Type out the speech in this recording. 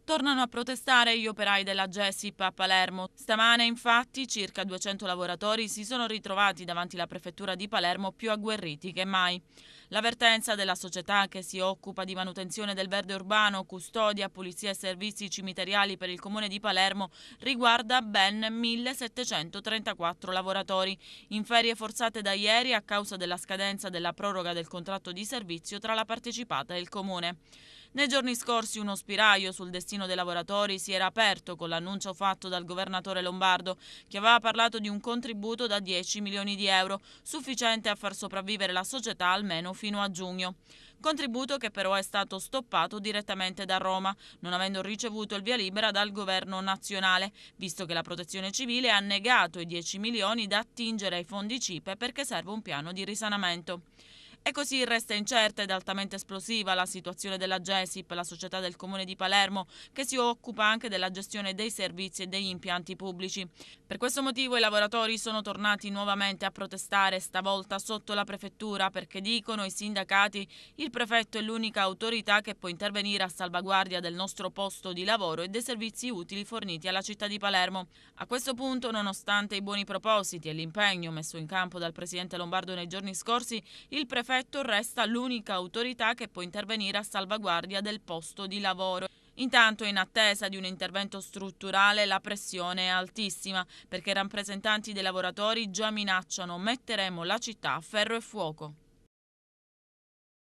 Tornano a protestare gli operai della GESIP a Palermo. Stamane, infatti, circa 200 lavoratori si sono ritrovati davanti alla prefettura di Palermo più agguerriti che mai. L'avvertenza della società che si occupa di manutenzione del verde urbano, custodia, pulizia e servizi cimiteriali per il comune di Palermo riguarda ben 1734 lavoratori, in ferie forzate da ieri a causa della scadenza della proroga del contratto di servizio tra la partecipata e il comune. Nei giorni scorsi uno spiraglio sul destino dei lavoratori si era aperto con l'annuncio fatto dal governatore lombardo, che aveva parlato di un contributo da 10 milioni di euro, sufficiente a far sopravvivere la società almeno fino a giugno. Contributo che però è stato stoppato direttamente da Roma, non avendo ricevuto il via libera dal governo nazionale, visto che la Protezione Civile ha negato i 10 milioni da attingere ai fondi CIPE perché serve un piano di risanamento. E così resta incerta ed altamente esplosiva la situazione della GESIP, la società del comune di Palermo, che si occupa anche della gestione dei servizi e degli impianti pubblici. Per questo motivo i lavoratori sono tornati nuovamente a protestare, stavolta sotto la prefettura, perché dicono i sindacati il prefetto è l'unica autorità che può intervenire a salvaguardia del nostro posto di lavoro e dei servizi utili forniti alla città di Palermo. A questo punto, nonostante i buoni propositi e l'impegno messo in campo dal presidente Lombardo nei giorni scorsi, il prefetto resta l'unica autorità che può intervenire a salvaguardia del posto di lavoro. Intanto, in attesa di un intervento strutturale, la pressione è altissima perché i rappresentanti dei lavoratori già minacciano: metteremo la città a ferro e fuoco.